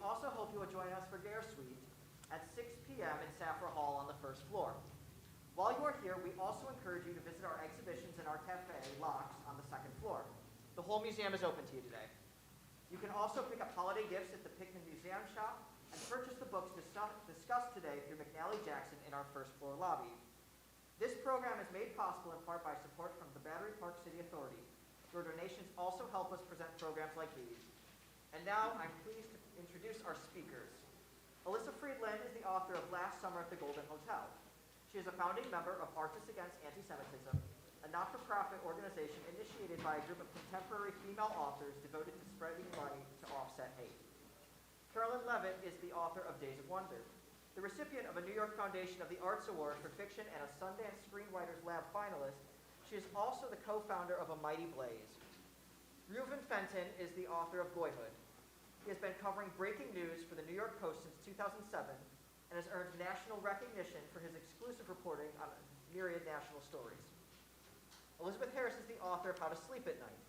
also hope you will join us for Dare Suite at 6 p.m. in Safra Hall on the first floor. While you are here, we also encourage you to visit our exhibitions in our cafe, Locks, on the second floor. The whole museum is open to you today. You can also pick up holiday gifts at the Pickman Museum Shop and purchase the books discussed today through McNally Jackson in our first floor lobby. This program is made possible in part by support from the Battery Park City Authority. Your donations also help us present programs like these. And now I'm pleased to introduce our speakers. Elyssa Friedland is the author of Last Summer at the Golden Hotel. She is a founding member of Artists Against Anti-Semitism, a not-for-profit organization initiated by a group of contemporary female authors devoted to spreading light to offset hate. Carolyn Leavitt is the author of Days of Wonder, the recipient of a New York Foundation of the Arts Award for Fiction and a Sundance Screenwriters Lab finalist. She is also the co-founder of A Mighty Blaze. Reuven Fenton is the author of Goyhood. He has been covering breaking news for the New York Post since 2007 and has earned national recognition for his exclusive reporting on myriad national stories. Elizabeth Harris is the author of How to Sleep at Night.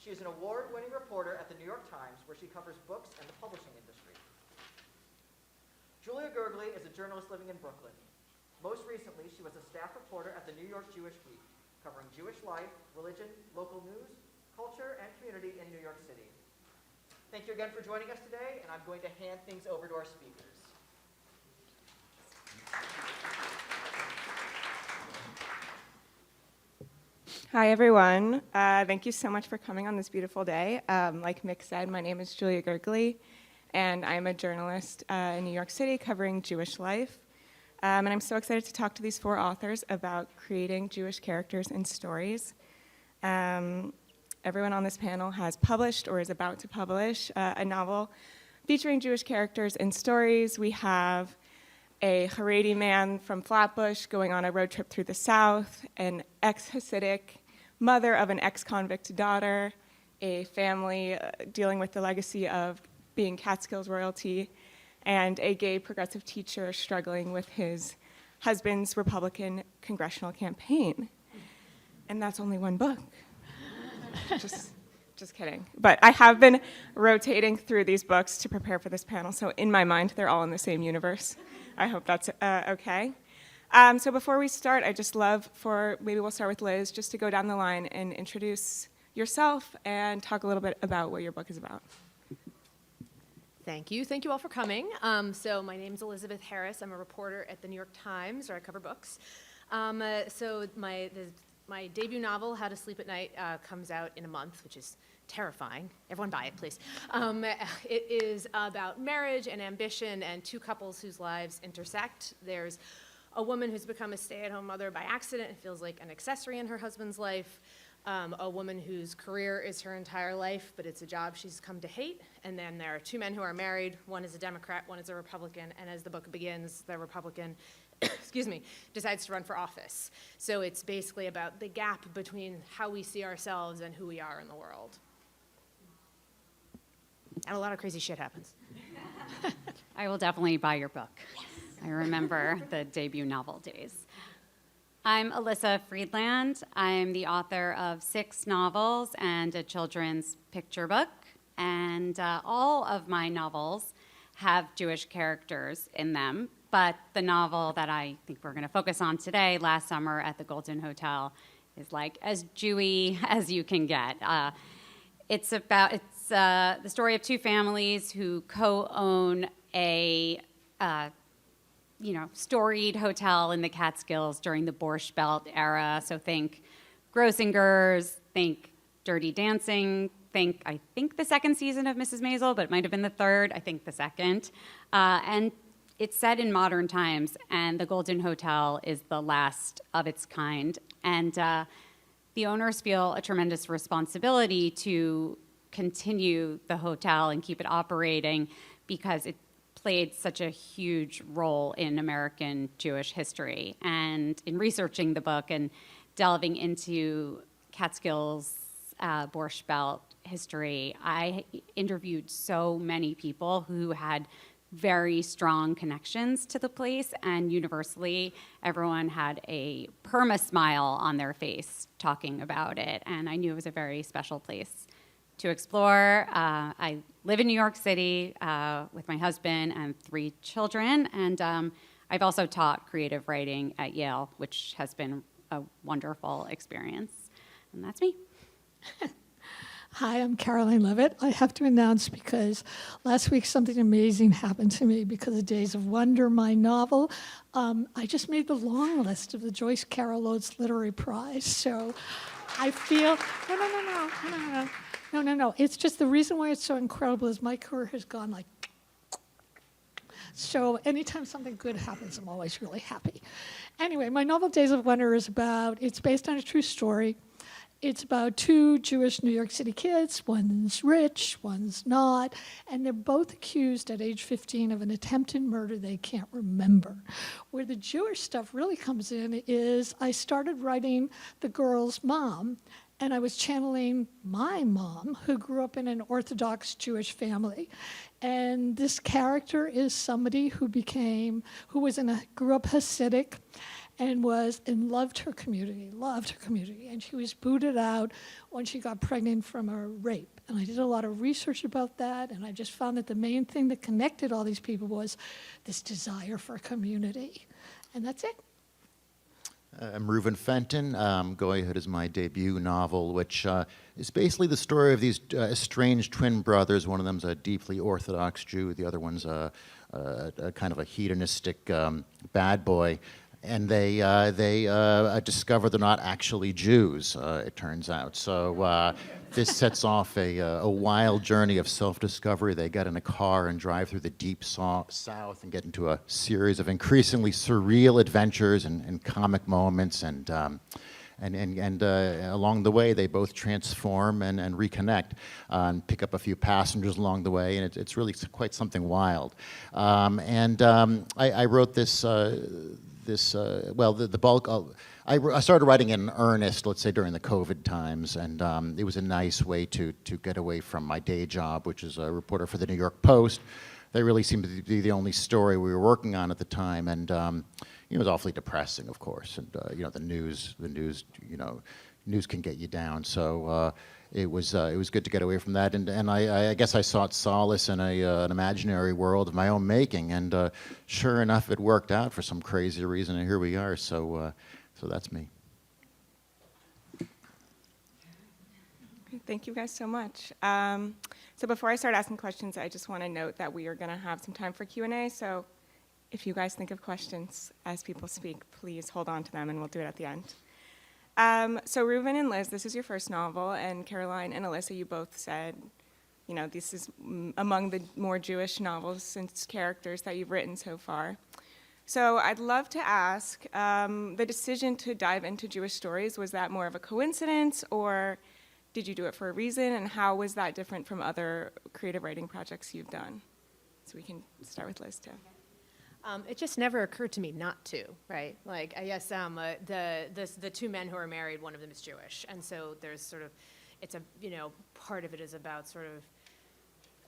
She is an award-winning reporter at the New York Times, where she covers books and the publishing industry. Julia Gergely is a journalist living in Brooklyn. Most recently, she was a staff reporter at the New York Jewish Week, covering Jewish life, religion, local news, culture, and community in New York City. Thank you again for joining us today, and I'm going to hand things over to our speakers. Hi, everyone. Thank you so much for coming on this beautiful day. Like Mick said, my name is Julia Gergely, and I'm a journalist in New York City covering Jewish life. And I'm so excited to talk to these four authors about creating Jewish characters and stories. Everyone on this panel has published or is about to publish a novel featuring Jewish characters and stories. We have a Haredi man from Flatbush going on a road trip through the South, an ex-Hasidic mother of an ex-convict daughter, a family dealing with the legacy of being Catskills royalty, and a gay progressive teacher struggling with his husband's Republican congressional campaign. And that's only one book. Just kidding. But I have been rotating through these books to prepare for this panel, so in my mind, they're all in the same universe. I hope that's okay. So before we start, I'd just love for, maybe we'll start with Liz, just to go down the line and introduce yourself and talk a little bit about what your book is about. Thank you. Thank you all for coming. So my name's Elizabeth Harris. I'm a reporter at the New York Times, where I cover books. So my debut novel, How to Sleep at Night, comes out in a month, which is terrifying. Everyone buy it, please. It is about marriage and ambition and two couples whose lives intersect. There's a woman who's become a stay-at-home mother by accident and feels like an accessory in her husband's life. A woman whose career is her entire life, but it's a job she's come to hate. And then there are two men who are married. One is a Democrat, one is a Republican. And as the book begins, the Republican decides to run for office. So it's basically about the gap between how we see ourselves and who we are in the world. And a lot of crazy shit happens. I will definitely buy your book. Yes. I remember the debut novel days. I'm Elyssa Friedland. I'm the author of 6 novels and a children's picture book. And all of my novels have Jewish characters in them. But the novel that I think we're going to focus on today, Last Summer at the Golden Hotel, is like as Jewy as you can get. It's the story of two families who co-own a storied hotel in the Catskills during the Borscht Belt era. So think Grossingers, think Dirty Dancing, I think the second season of Mrs. Maisel, but it might have been the third, I think the second. And it's set in modern times, and the Golden Hotel is the last of its kind. And the owners feel a tremendous responsibility to continue the hotel and keep it operating because it played such a huge role in American Jewish history. And in researching the book and delving into Catskills, Borscht Belt history, I interviewed so many people who had very strong connections to the place, and universally, everyone had a perma smile on their face talking about it, and I knew it was a very special place to explore. I live in New York City with my husband and 3 children, and I've also taught creative writing at Yale, which has been a wonderful experience. And that's me. Hi, I'm Caroline Leavitt. I have to announce because last week something amazing happened to me because of Days of Wonder, my novel. I just made the long list of the Joyce Carol Oates Literary Prize. So I feel, no. It's just the reason why it's so incredible is my career has gone like, so anytime something good happens, I'm always really happy. Anyway, my novel Days of Wonder it's based on a true story. It's about 2 Jewish New York City kids. One's rich, one's not, and they're both accused at age 15 of an attempted murder they can't remember. Where the Jewish stuff really comes in is I started writing the girl's mom, and I was channeling my mom, who grew up in an Orthodox Jewish family. And this character is somebody who grew up Hasidic, and loved her community. And she was booted out when she got pregnant from a rape. And I did a lot of research about that, and I just found that the main thing that connected all these people was this desire for community. And that's it. I'm Reuven Fenton. Goyhood is my debut novel, which is basically the story of these estranged twin brothers. One of them's a deeply Orthodox Jew. The other one's a kind of a hedonistic bad boy. And they discover they're not actually Jews, it turns out. So this sets off a wild journey of self-discovery. They get in a car and drive through the deep south and get into a series of increasingly surreal adventures and comic moments. And along the way, they both transform and reconnect and pick up a few passengers along the way. And it's really quite something wild. I wrote this. The bulk of, I started writing in earnest, let's say during the COVID times, and it was a nice way to get away from my day job, which is a reporter for the New York Post. That really seemed to be the only story we were working on at the time, and it was awfully depressing, of course, and the news can get you down. So it was good to get away from that, and I guess I sought solace in an imaginary world of my own making, and sure enough, it worked out for some crazy reason, and here we are. So that's me. Thank you guys so much. So before I start asking questions, I just want to note that we are going to have some time for Q&A. So if you guys think of questions as people speak, please hold on to them, and we'll do it at the end. So Reuven and Liz, this is your first novel, and Caroline and Elyssa, you both said, this is among the more Jewish novels and characters that you've written so far. So I'd love to ask, the decision to dive into Jewish stories, was that more of a coincidence, or did you do it for a reason, and how was that different from other creative writing projects you've done? So we can start with Liz, too. It just never occurred to me not to, right? Like, I guess the 2 men who are married, one of them is Jewish. And so there's sort of, it's a, part of it is about sort of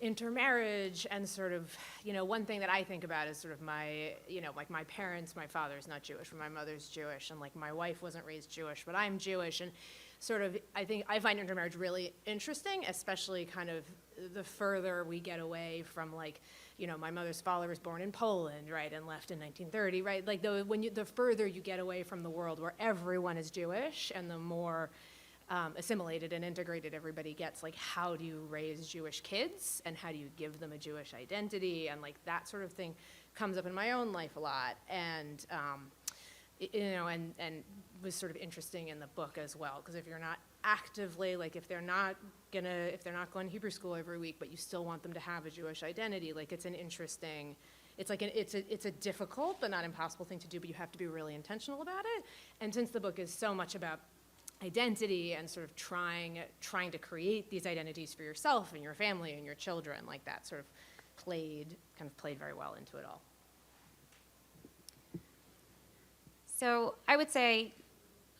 intermarriage and sort of, one thing that I think about is sort of my, like my parents, my father's not Jewish, but my mother's Jewish. And like my wife wasn't raised Jewish, but I'm Jewish. And sort of, I find intermarriage really interesting, especially kind of the further we get away from like, my mother's father was born in Poland, right, and left in 1930, right? Like the further you get away from the world where everyone is Jewish, and the more assimilated and integrated everybody gets, like how do you raise Jewish kids, and how do you give them a Jewish identity, and like that sort of thing comes up in my own life a lot, and and was sort of interesting in the book as well, because if you're not actively, like if they're not going to Hebrew school every week, but you still want them to have a Jewish identity, like it's an interesting, it's a difficult but not impossible thing to do, but you have to be really intentional about it. And since the book is so much about identity and sort of trying to create these identities for yourself and your family and your children, like that sort of played very well into it all. So I would say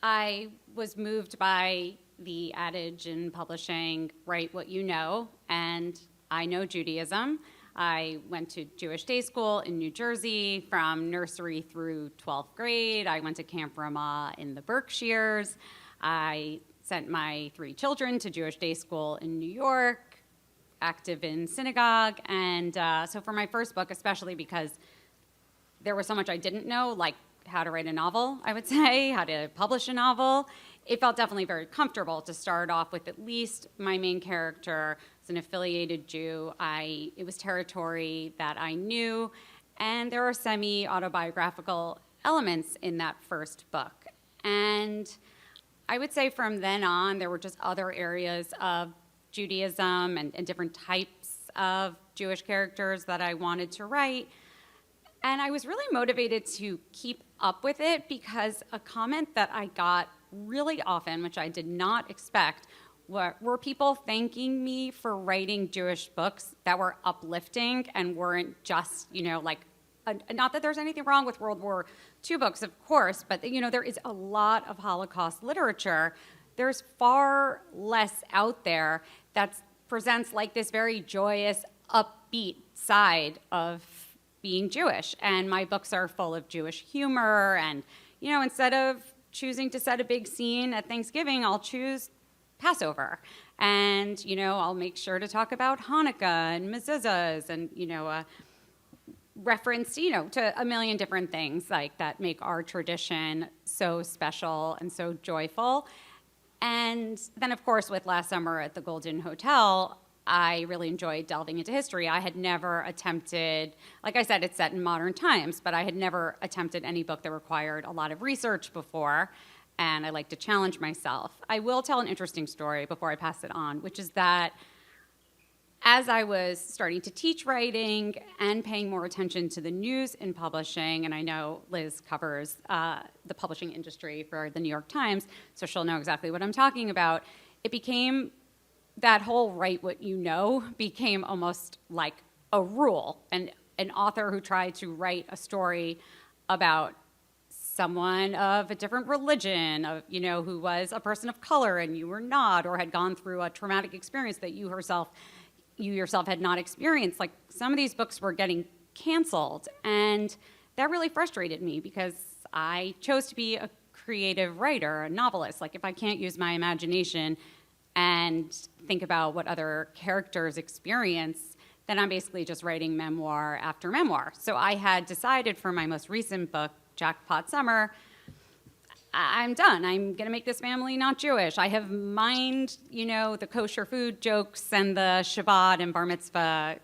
I was moved by the adage in publishing, write what you know, and I know Judaism. I went to Jewish day school in New Jersey from nursery through 12th grade. I went to Camp Ramah in the Berkshires. I sent my 3 children to Jewish day school in New York, active in synagogue, and so for my first book, especially because there was so much I didn't know, like how to write a novel, I would say, how to publish a novel, it felt definitely very comfortable to start off with at least my main character is an affiliated Jew. It was territory that I knew, and there are semi-autobiographical elements in that first book. And I would say from then on, there were just other areas of Judaism and different types of Jewish characters that I wanted to write. And I was really motivated to keep up with it because a comment that I got really often, which I did not expect, were people thanking me for writing Jewish books that were uplifting and weren't just, like, not that there's anything wrong with World War II books, of course, but, there is a lot of Holocaust literature. There's far less out there that presents like this very joyous, upbeat side of being Jewish. And my books are full of Jewish humor. And, instead of choosing to set a big scene at Thanksgiving, I'll choose Passover. And, I'll make sure to talk about Hanukkah and mezuzahs and, reference, to a million different things like that make our tradition so special and so joyful. And then, of course, with Last Summer at the Golden Hotel, I really enjoyed delving into history. I had never attempted, like I said, it's set in modern times, but I had never attempted any book that required a lot of research before, and I like to challenge myself. I will tell an interesting story before I pass it on, which is that as I was starting to teach writing and paying more attention to the news in publishing, and I know Liz covers the publishing industry for the New York Times, so she'll know exactly what I'm talking about, it became that whole write what you know became almost like a rule. And an author who tried to write a story about someone of a different religion, who was a person of color and you were not, or had gone through a traumatic experience that you yourself had not experienced. Like, some of these books were getting canceled, and that really frustrated me because I chose to be a creative writer, a novelist. Like, if I can't use my imagination and think about what other characters experience, then I'm basically just writing memoir after memoir. So I had decided for my most recent book, Jackpot Summer, I'm done. I'm going to make this family not Jewish. I have mined, the kosher food jokes and the Shabbat and bar mitzvah,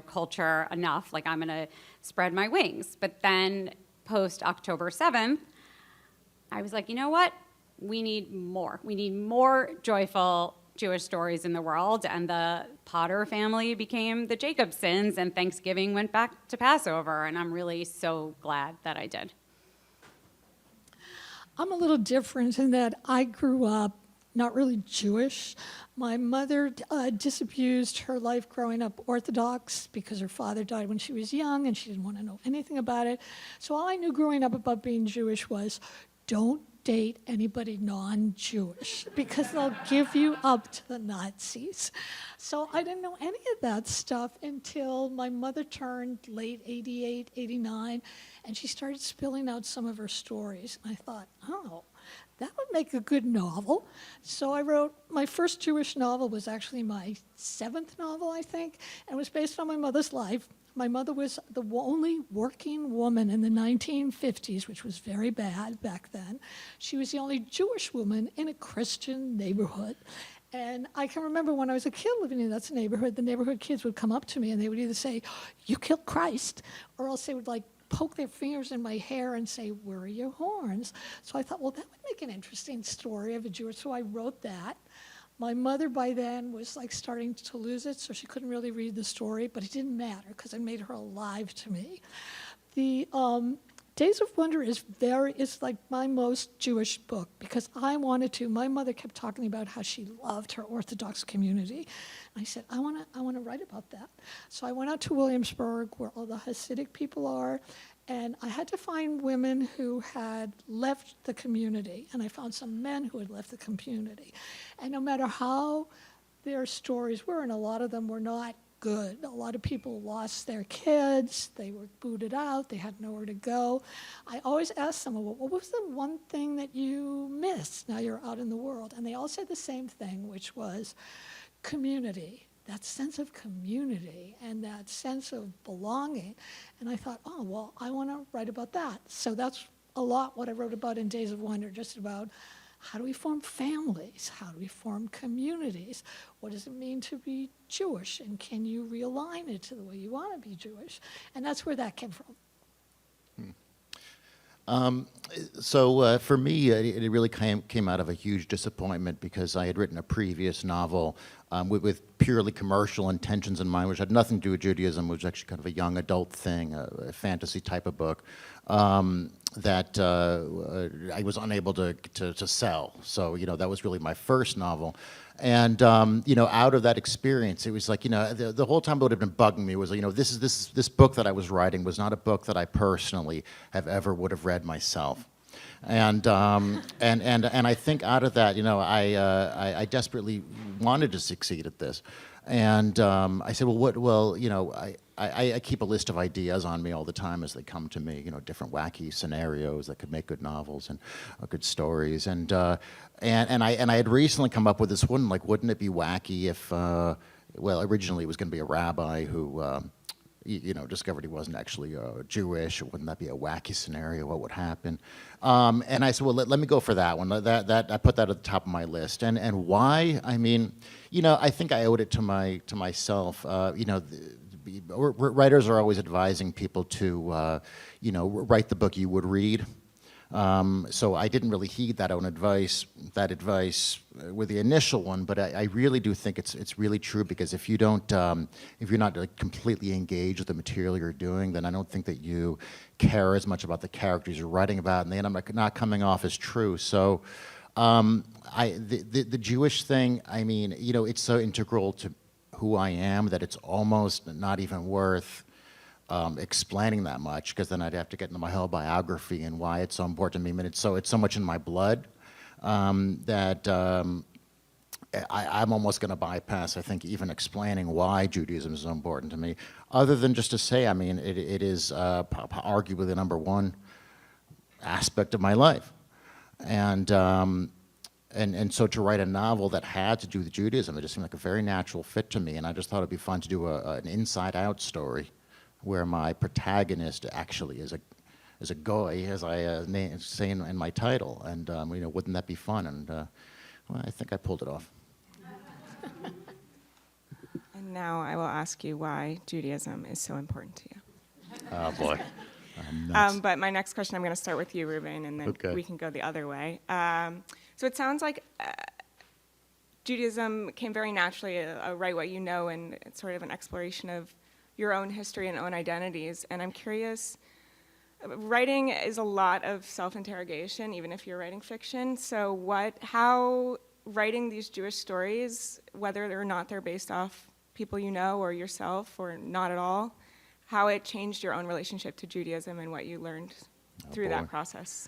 culture enough. Like, I'm going to spread my wings. But then post October 7th, I was like, you know what? We need more. We need more joyful Jewish stories in the world. And the Potter family became the Jacobsons, and Thanksgiving went back to Passover. And I'm really so glad that I did. I'm a little different in that I grew up not really Jewish. My mother disabused her life growing up Orthodox because her father died when she was young and she didn't want to know anything about it. So all I knew growing up about being Jewish was, don't date anybody non-Jewish because they'll give you up to the Nazis. So I didn't know any of that stuff until my mother turned late 88, 89, and she started spilling out some of her stories. I thought, oh, that would make a good novel. So I wrote, my first Jewish novel was actually my 7th novel, I think, and it was based on my mother's life. My mother was the only working woman in the 1950s, which was very bad back then. She was the only Jewish woman in a Christian neighborhood. And I can remember when I was a kid living in that neighborhood, the neighborhood kids would come up to me and they would either say, "You killed Christ," or else they would poke their fingers in my hair and say, "Where are your horns?" So I thought, well, that would make an interesting story of a Jewish. So I wrote that. My mother by then was starting to lose it, so she couldn't really read the story, but it didn't matter because it made her alive to me. The Days of Wonder is my most Jewish book because I wanted to. My mother kept talking about how she loved her Orthodox community. I said, I want to write about that. So I went out to Williamsburg, where all the Hasidic people are, and I had to find women who had left the community, and I found some men who had left the community. And no matter how their stories were, and a lot of them were not good. A lot of people lost their kids, they were booted out, they had nowhere to go. I always ask them, well, what was the one thing that you missed now you're out in the world? And they all said the same thing, which was community, that sense of community and that sense of belonging. And I thought, oh, well, I want to write about that. So that's a lot what I wrote about in Days of Wonder, just about how do we form families? How do we form communities? What does it mean to be Jewish? And can you realign it to the way you want to be Jewish? And that's where that came from. So for me, it really came out of a huge disappointment because I had written a previous novel with purely commercial intentions in mind, which had nothing to do with Judaism, which was actually kind of a young adult thing, a fantasy type of book, that I was unable to sell. So, that was really my first novel. And, out of that experience, it was like, the whole time it would have been bugging me was, this book that I was writing was not a book that I personally would have read myself. And I think out of that, I desperately wanted to succeed at this. And I said, I keep a list of ideas on me all the time as they come to me, different wacky scenarios that could make good novels and good stories. And I had recently come up with this one, like, wouldn't it be wacky if, originally it was going to be a rabbi who, discovered he wasn't actually Jewish. Wouldn't that be a wacky scenario? What would happen? And I said, well, let me go for that one. That I put that at the top of my list. And why? I mean, I think I owed it to myself. Writers are always advising people to, write the book you would read. So I didn't really heed that advice with the initial one, but I really do think it's really true, because if you don't, if you're not like completely engaged with the material you're doing, then I don't think that you care as much about the characters you're writing about, and they end up not coming off as true. So the Jewish thing, I mean, it's so integral to who I am that it's almost not even worth explaining that much, because then I'd have to get into my whole biography and why it's so important to me. I mean, it's so much in my blood that I'm almost going to bypass, I think, even explaining why Judaism is so important to me, other than just to say, I mean, it is arguably the number one aspect of my life. And so to write a novel that had to do with Judaism, it just seemed like a very natural fit to me, and I just thought it'd be fun to do an inside-out story where my protagonist actually is a goy, as I say in my title, and wouldn't that be fun? And I think I pulled it off. And now I will ask you why Judaism is so important to you. Oh boy. But my next question, I'm going to start with you, Reuven, and then we can go the other way. So it sounds like Judaism came very naturally, write what you know, and it's sort of an exploration of your own history and own identities. And I'm curious, writing is a lot of self-interrogation, even if you're writing fiction. So how writing these Jewish stories, whether or not they're based off people you know or yourself or not at all, how it changed your own relationship to Judaism and what you learned through that process?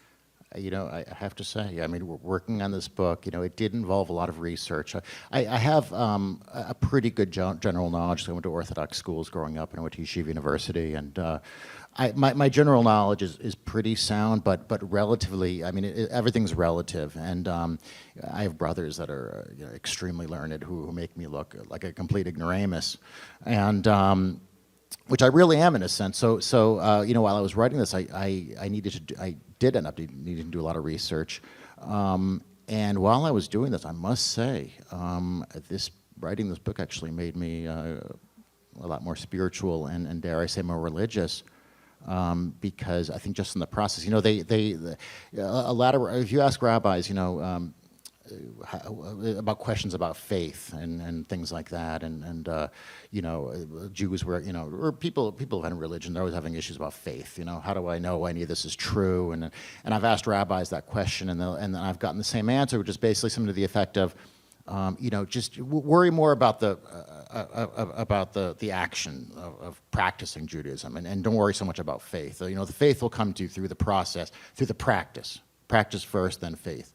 I have to say, I mean, we're working on this book. It did involve a lot of research. I have a pretty good general knowledge. So I went to Orthodox schools growing up, and I went to Yeshiva University, and my general knowledge is pretty sound, but relatively, I mean, everything's relative. And I have brothers that are extremely learned who make me look like a complete ignoramus, and which I really am in a sense. So while I was writing this, I did end up needing to do a lot of research. And while I was doing this, I must say, writing this book actually made me a lot more spiritual and dare I say more religious. Because I think just in the process, if you ask rabbis, about questions about faith and things like that, and Jews were, or people who had religion, they're always having issues about faith. How do I know any of this is true? And I've asked rabbis that question, and I've gotten the same answer, which is basically something to the effect of, just worry more about the action of practicing Judaism, and don't worry so much about faith. The faith will come to you through the process, through the practice. practice first, then faith.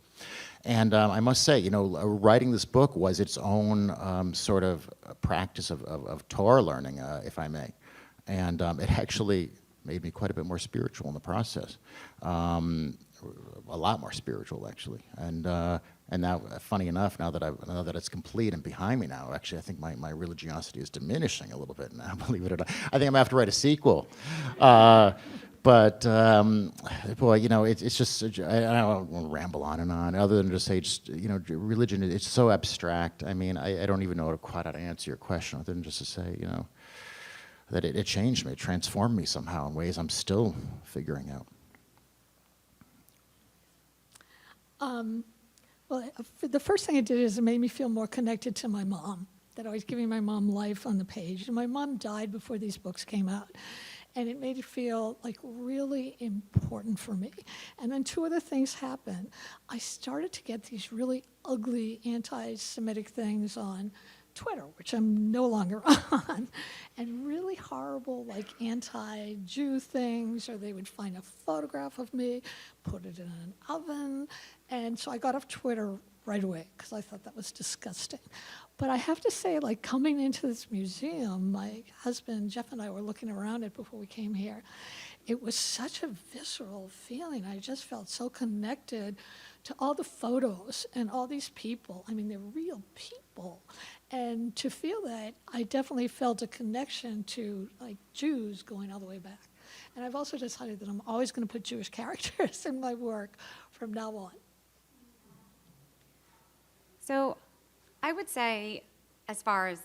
And I must say, writing this book was its own sort of practice of Torah learning, if I may. And it actually made me quite a bit more spiritual in the process. A lot more spiritual, actually. And now, funny enough, now that it's complete and behind me now, actually, I think my religiosity is diminishing a little bit now, believe it or not. I think I'm going to have to write a sequel. But boy, it's just, I don't want to ramble on and on, other than to say, religion, it's so abstract. I mean, I don't even know quite how to answer your question, other than just to say, that it changed me, it transformed me somehow in ways I'm still figuring out. Well, the first thing it did is it made me feel more connected to my mom, that I was giving my mom life on the page. And my mom died before these books came out. And it made it feel like really important for me. And then two other things happened. I started to get these really ugly anti-Semitic things on Twitter, which I'm no longer on, and really horrible, like anti-Jew things, or they would find a photograph of me, put it in an oven, and so I got off Twitter right away because I thought that was disgusting. But I have to say, like, coming into this museum, my husband, Jeff, and I were looking around it before we came here. It was such a visceral feeling. I just felt so connected to all the photos and all these people. I mean, they're real people. And to feel that, I definitely felt a connection to, like, Jews going all the way back. And I've also decided that I'm always going to put Jewish characters in my work from now on. So I would say, as far as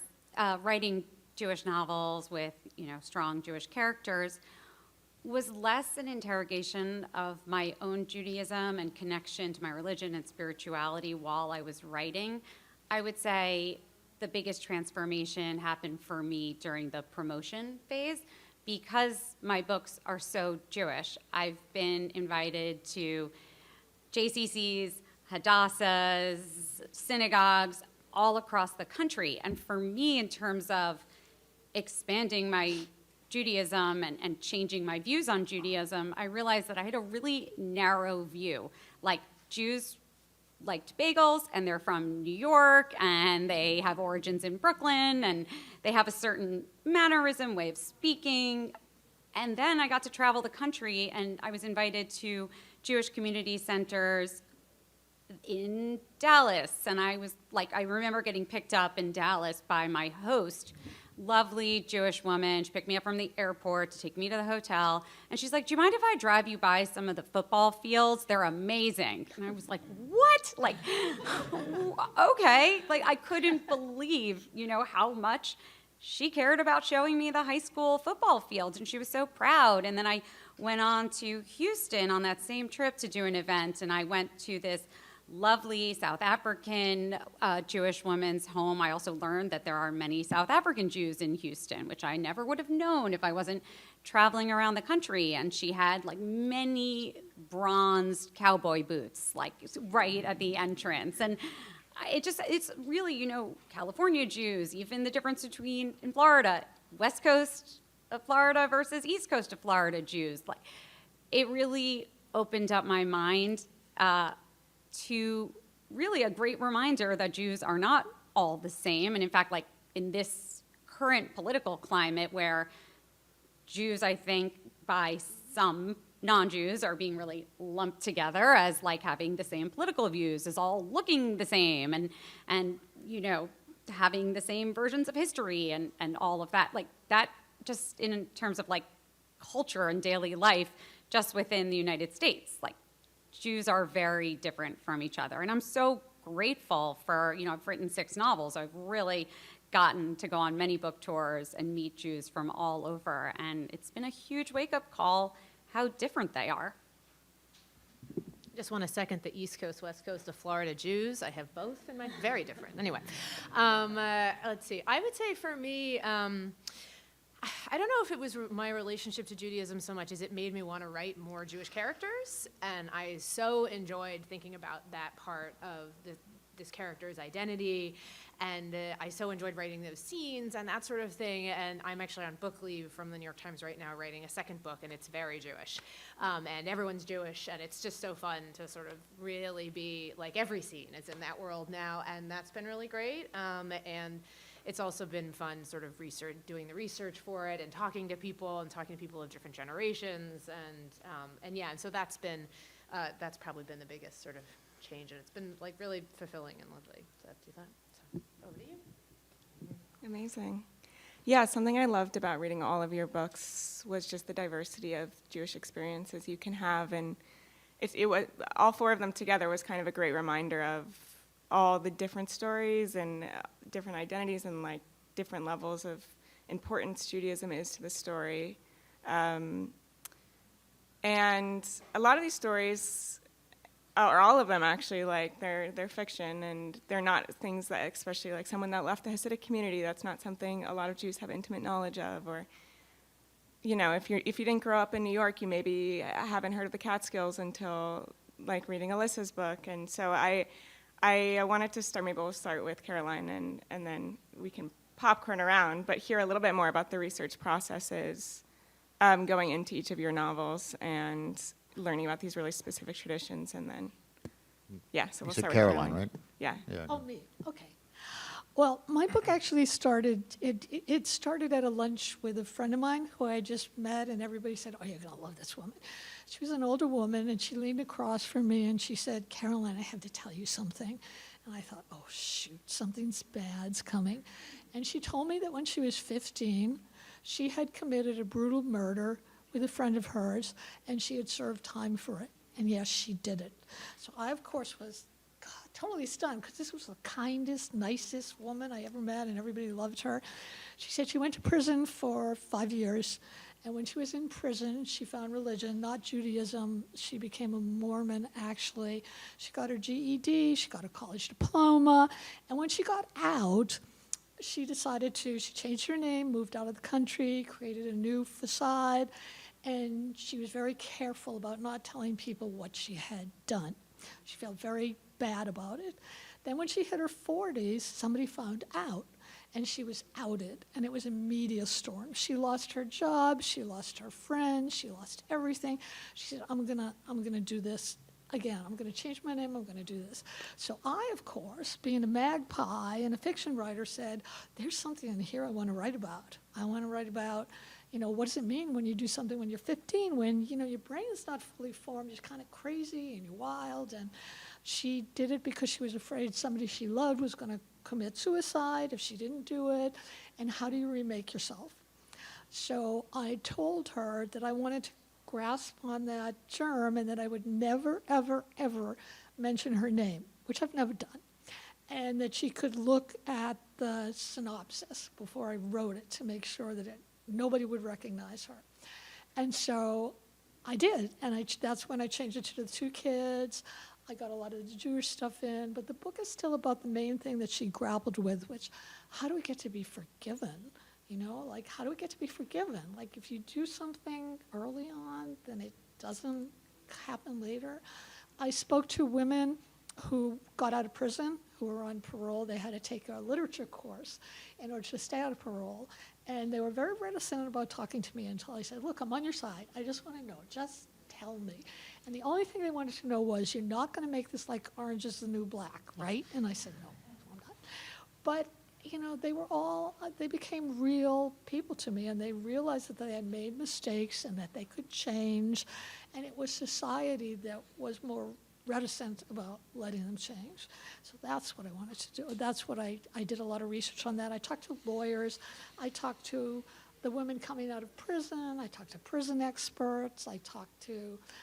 writing Jewish novels with, strong Jewish characters, was less an interrogation of my own Judaism and connection to my religion and spirituality while I was writing. I would say the biggest transformation happened for me during the promotion phase. Because my books are so Jewish, I've been invited to JCCs, Hadassahs, synagogues all across the country. And for me, in terms of expanding my Judaism and changing my views on Judaism, I realized that I had a really narrow view. Like, Jews liked bagels, and they're from New York, and they have origins in Brooklyn, and they have a certain mannerism, way of speaking. And then I got to travel the country, and I was invited to Jewish community centers in Dallas. And I remember getting picked up in Dallas by my host, lovely Jewish woman. She picked me up from the airport to take me to the hotel. And she's like, "Do you mind if I drive you by some of the football fields? They're amazing." And I was like, "What?" Like, okay. Like, I couldn't believe, how much she cared about showing me the high school football fields. And she was so proud. And then I went on to Houston on that same trip to do an event. And I went to this lovely South African Jewish woman's home. I also learned that there are many South African Jews in Houston, which I never would have known if I wasn't traveling around the country. And she had like many bronzed cowboy boots, like right at the entrance. And it's really, California Jews, even the difference between in Florida, West Coast of Florida versus East Coast of Florida Jews. Like, it really opened up my mind to really a great reminder that Jews are not all the same. And in fact, like in this current political climate where Jews, I think, by some non-Jews are being really lumped together as like having the same political views, as all looking the same and having the same versions of history and all of that. Like that just in terms of like culture and daily life just within the United States. Like, Jews are very different from each other. And I'm so grateful for, I've written 6 novels. I've really gotten to go on many book tours and meet Jews from all over. And it's been a huge wake-up call how different they are. Just want to second the East Coast, West Coast of Florida Jews. I have both in my, very different. Anyway, let's see. I would say for me, I don't know if it was my relationship to Judaism so much as it made me want to write more Jewish characters, and I so enjoyed thinking about that part of this character's identity, and I so enjoyed writing those scenes and that sort of thing, and I'm actually on book leave from the New York Times right now writing a second book, and it's very Jewish, and everyone's Jewish, and it's just so fun to sort of really be, like, every scene is in that world now, and that's been really great, and it's also been fun sort of doing the research for it and talking to people of different generations, and yeah, and so that's probably been the biggest sort of change, and it's been, like, really fulfilling and lovely to do that. So over to you. Amazing. Yeah, something I loved about reading all of your books was just the diversity of Jewish experiences you can have, and it was all four of them together was kind of a great reminder of all the different stories and different identities and, like, different levels of importance Judaism is to the story. And a lot of these stories, or all of them actually, like, they're fiction, and they're not things that, especially like someone that left the Hasidic community, that's not something a lot of Jews have intimate knowledge of. Or, you know, if you didn't grow up in New York, you maybe haven't heard of the Catskills until, like, reading Alyssa's book. And so I wanted to start, maybe we'll start with Caroline, and then we can popcorn around, but hear a little bit more about the research processes going into each of your novels and learning about these really specific traditions, and then, yeah, so we'll start with Caroline, right? Yeah. Yeah. Oh, me, okay. Well, my book actually started, it started at a lunch with a friend of mine who I just met, and everybody said, oh, you're going to love this woman. She was an older woman, and she leaned across from me, and she said, Caroline, I have to tell you something. And I thought, oh, shoot, something's bad's coming. And she told me that when she was 15, she had committed a brutal murder with a friend of hers, and she had served time for it. And yes, she did it. So I, of course, was totally stunned, because this was the kindest, nicest woman I ever met, and everybody loved her. She said she went to prison for 5 years, and when she was in prison, she found religion, not Judaism. She became a Mormon, actually. She got her GED, she got a college diploma, and when she got out, she changed her name, moved out of the country, created a new facade, and she was very careful about not telling people what she had done. She felt very bad about it. Then when she hit her 40s, somebody found out, and she was outed, and it was a media storm. She lost her job, she lost her friends, she lost everything. She said, I'm gonna do this again. I'm gonna change my name, I'm gonna do this. So I, of course, being a magpie and a fiction writer, said, there's something in here I wanna write about. I wanna write about, what does it mean when you do something when you're 15, when, your brain is not fully formed, you're kind of crazy and you're wild. And she did it because she was afraid somebody she loved was going to commit suicide if she didn't do it. And how do you remake yourself? So I told her that I wanted to grasp on that germ and that I would never, ever, ever mention her name, which I've never done. And that she could look at the synopsis before I wrote it to make sure that nobody would recognize her. And so I did, and that's when I changed it to the two kids. I got a lot of the Jewish stuff in, but the book is still about the main thing that she grappled with, which, how do we get to be forgiven? Like, how do we get to be forgiven? Like, if you do something early on, then it doesn't happen later. I spoke to women who got out of prison, who were on parole. They had to take a literature course in order to stay out of parole. And they were very reticent about talking to me until I said, look, I'm on your side. I just want to know. Just tell me. And the only thing they wanted to know was, you're not going to make this like Orange is the New Black, right? And I said, no, I'm not. But, they became real people to me, and they realized that they had made mistakes and that they could change. And it was society that was more reticent about letting them change. So that's what I wanted to do. That's what I did a lot of research on that. I talked to lawyers. I talked to the women coming out of prison. I talked to prison experts. I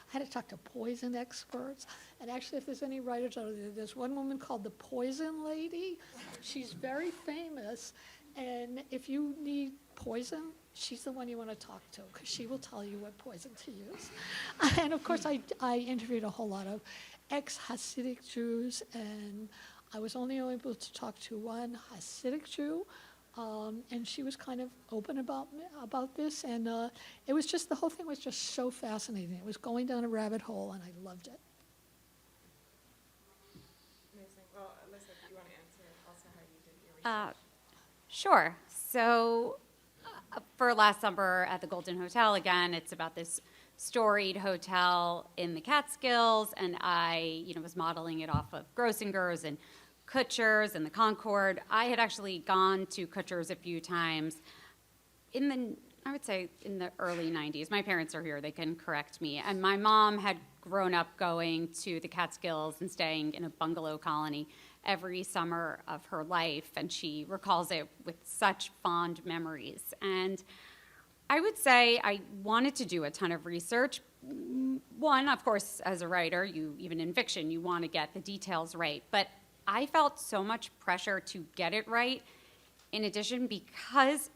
had to talk to poison experts. And actually, if there's any writers out there, there's one woman called the Poison Lady. She's very famous. And if you need poison, she's the one you want to talk to, because she will tell you what poison to use. And of course, I interviewed a whole lot of ex-Hasidic Jews, and I was only able to talk to one Hasidic Jew And she was kind of open about this, and it was just, the whole thing was just so fascinating. It was going down a rabbit hole, and I loved it. Amazing. Well, Elyssa, do you want to answer also how you did your research? Sure. So for last summer at the Golden Hotel, again, it's about this storied hotel in the Catskills, and I, was modeling it off of Grossinger's and Kutcher's and the Concord. I had actually gone to Kutcher's a few times I would say in the early 90s. My parents are here, they can correct me. And my mom had grown up going to the Catskills and staying in a bungalow colony every summer of her life, and she recalls it with such fond memories. And I would say I wanted to do a ton of research. One, of course, as a writer, even in fiction, you want to get the details right. But I felt so much pressure to get it right, in addition, because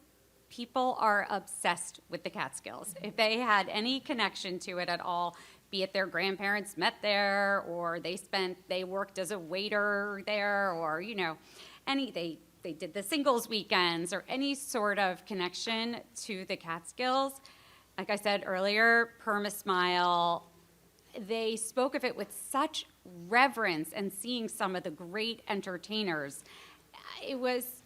people are obsessed with the Catskills. If they had any connection to it at all, be it their grandparents met there, or they worked as a waiter there, or, they did the singles weekends, or any sort of connection to the Catskills. Like I said earlier, PermaSmile, they spoke of it with such reverence, and seeing some of the great entertainers. It was,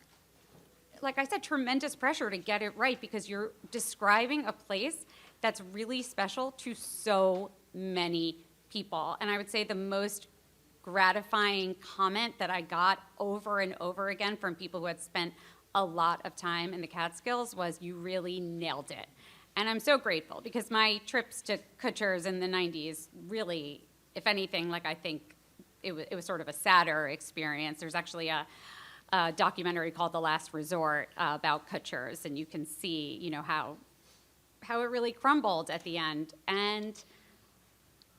like I said, tremendous pressure to get it right, because you're describing a place that's really special to so many people. And I would say the most gratifying comment that I got over and over again from people who had spent a lot of time in the Catskills was, "You really nailed it." And I'm so grateful, because my trips to Kutcher's in the 90s really, if anything, I think it was sort of a sadder experience. There's actually a documentary called The Last Resort about Kutcher's, and you can see, how it really crumbled at the end. And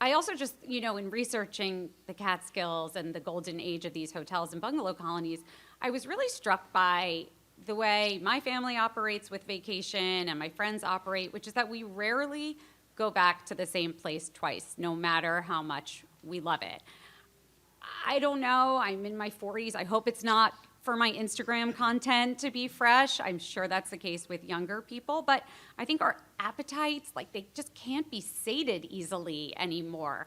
I also just, in researching the Catskills and the golden age of these hotels and bungalow colonies, I was really struck by the way my family operates with vacation and my friends operate, which is that we rarely go back to the same place twice, no matter how much we love it. I don't know, I'm in my 40s. I hope it's not for my Instagram content to be fresh. I'm sure that's the case with younger people, but I think our appetites, they just can't be sated easily anymore.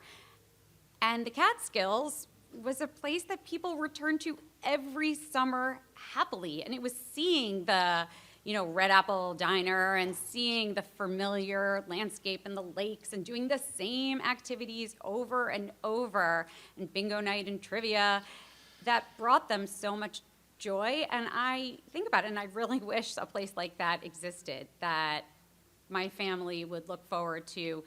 And the Catskills was a place that people returned to every summer happily, and it was seeing the Red Apple Diner and seeing the familiar landscape and the lakes and doing the same activities over and over, and bingo night and trivia, that brought them so much joy. And I think about it, and I really wish a place like that existed, that my family would look forward to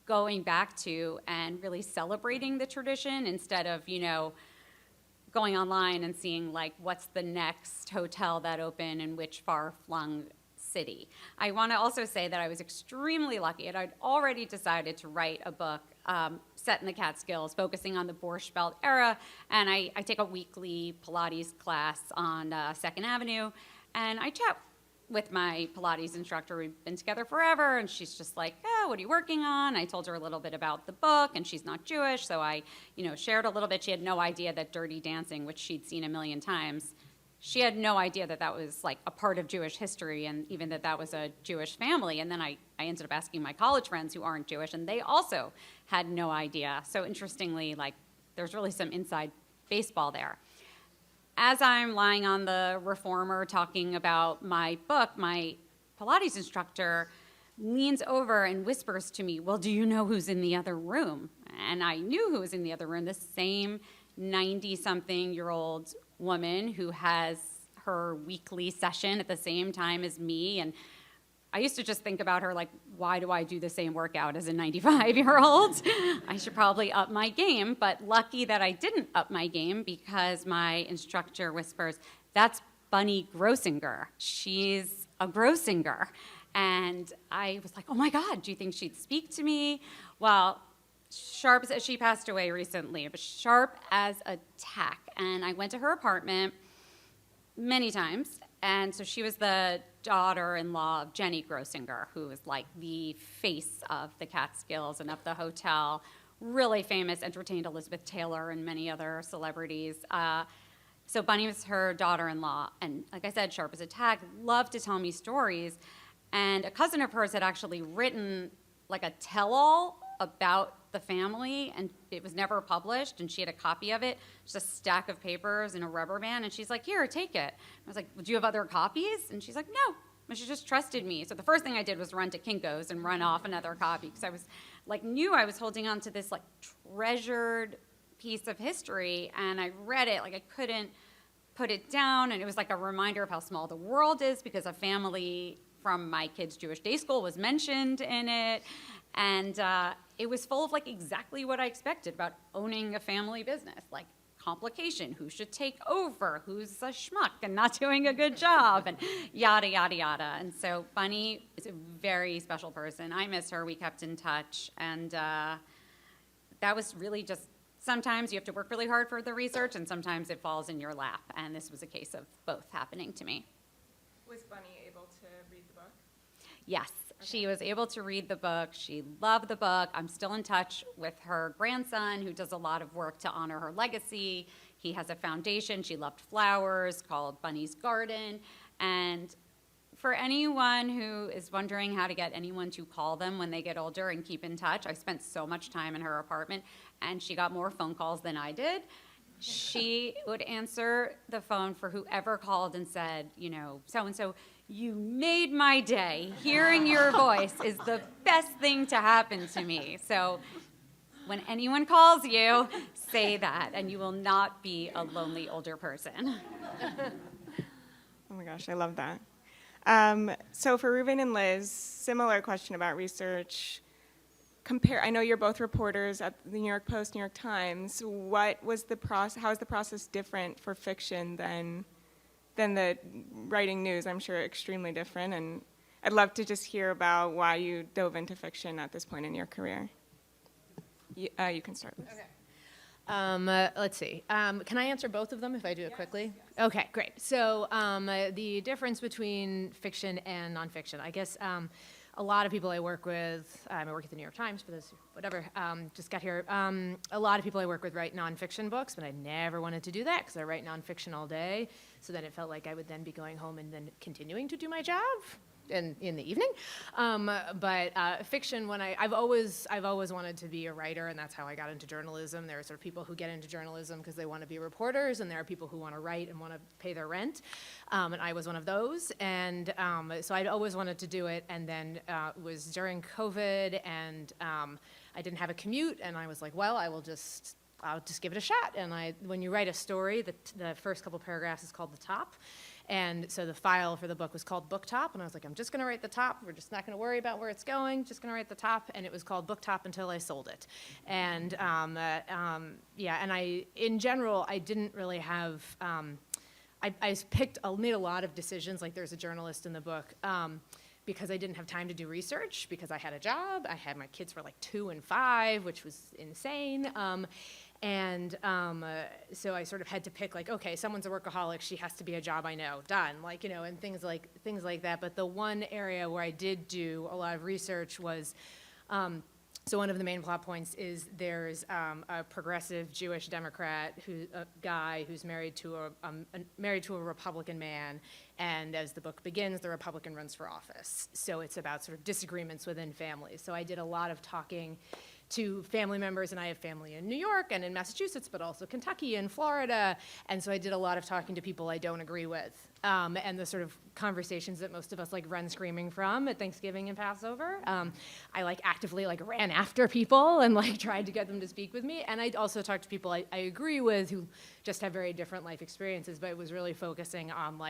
going back to and really celebrating the tradition, instead of, going online and seeing what's the next hotel that opened in which far-flung city. I want to also say that I was extremely lucky, and I'd already decided to write a book set in the Catskills, focusing on the Borscht Belt era, and I take a weekly Pilates class on 2nd Avenue, and I chat with my Pilates instructor. We've been together forever, and she's just like, what are you working on? I told her a little bit about the book, and she's not Jewish, so I, shared a little bit. She had no idea that Dirty Dancing, which she'd seen a million times, she had no idea that that was a part of Jewish history, and even that was a Jewish family. And then I ended up asking my college friends who aren't Jewish, and they also had no idea. So interestingly, there's really some inside baseball there. As I'm lying on the reformer talking about my book, my Pilates instructor leans over and whispers to me, "Well, do you know who's in the other room?" And I knew who was in the other room, the same 90-something-year-old woman who has her weekly session at the same time as me. And I used to just think about her why do I do the same workout as a 95-year-old? I should probably up my game, but lucky that I didn't up my game, because my instructor whispers, "That's Bunny Grossinger. She's a Grossinger." And I was like, oh my God, do you think she'd speak to me? Well, she passed away recently, but sharp as a tack. And I went to her apartment many times. And so she was the daughter-in-law of Jenny Grossinger, who was the face of the Catskills and of the hotel. Really famous, entertained Elizabeth Taylor and many other celebrities. So Bunny was her daughter-in-law, and like I said, sharp as a tack, loved to tell me stories. And a cousin of hers had actually written like a tell-all about the family, and it was never published, and she had a copy of it, just a stack of papers and a rubber band, and she's like, here, take it. I was like, well, do you have other copies? And she's like, no. And she just trusted me. So the first thing I did was run to Kinko's and run off another copy, because I was like, knew I was holding on to this like treasured piece of history, and I read it, like I couldn't put it down, and it was like a reminder of how small the world is, because a family from my kids' Jewish day school was mentioned in it, and it was full of like exactly what I expected about owning a family business, like complication, who should take over, who's a schmuck and not doing a good job, and yada, yada, yada. And so Bunny is a very special person. I miss her. We kept in touch, and that was really just, sometimes you have to work really hard for the research, and sometimes it falls in your lap, and this was a case of both happening to me. Was Bunny able to read the book? Yes, she was able to read the book. She loved the book. I'm still in touch with her grandson, who does a lot of work to honor her legacy. He has a foundation. She loved flowers called Bunny's Garden. And for anyone who is wondering how to get anyone to call them when they get older and keep in touch, I spent so much time in her apartment, and she got more phone calls than I did. She would answer the phone for whoever called and said, you know, so-and-so, you made my day. Hearing your voice is the best thing to happen to me. So when anyone calls you, say that, and you will not be a lonely older person. Oh my gosh, I love that. So for Reuven and Liz, similar question about research. I know you're both reporters at the New York Post, New York Times. What was the process? How is the process different for fiction than the writing news? I'm sure extremely different, and I'd love to just hear about why you dove into fiction at this point in your career. You can start with. Okay. Let's see. Can I answer both of them if I do it quickly? Yes. Okay, great. So the difference between fiction and nonfiction, I guess. A lot of people I work with, I work at the New York Times, for those, whatever, just got here. A lot of people I work with write nonfiction books, but I never wanted to do that because I write nonfiction all day. So then it felt like I would then be going home and then continuing to do my job in the evening. But fiction, when I've always wanted to be a writer, and that's how I got into journalism. There are sort of people who get into journalism because they want to be reporters, and there are people who want to write and want to pay their rent. And I was one of those, and so I'd always wanted to do it. And then it was during COVID, and I didn't have a commute, and I was like, well, I'll just give it a shot. And when you write a story, the first couple paragraphs is called the top. And so the file for the book was called Book Top, and I was like, I'm just going to write the top. We're just not going to worry about where it's going. Just going to write the top, and it was called Book Top until I sold it. And and in general, I didn't really have. I made a lot of decisions. Like there's a journalist in the book. Because I didn't have time to do research, because I had a job. I had my kids were like 2 and 5, which was insane. So I sort of had to pick, like, okay, someone's a workaholic, she has to be a job I know, done, like, you know, and things like that. But the one area where I did do a lot of research was, so one of the main plot points is there's a progressive Jewish Democrat, a guy who's married to a Republican man, and as the book begins, the Republican runs for office. So it's about sort of disagreements within families. So I did a lot of talking to family members, and I have family in New York and in Massachusetts, but also Kentucky and Florida, and so I did a lot of talking to people I don't agree with, and the sort of conversations that most of us like run screaming from at Thanksgiving and Passover. I actively ran after people and tried to get them to speak with me, and I also talked to people I agree with who just have very different life experiences, but it was really focusing on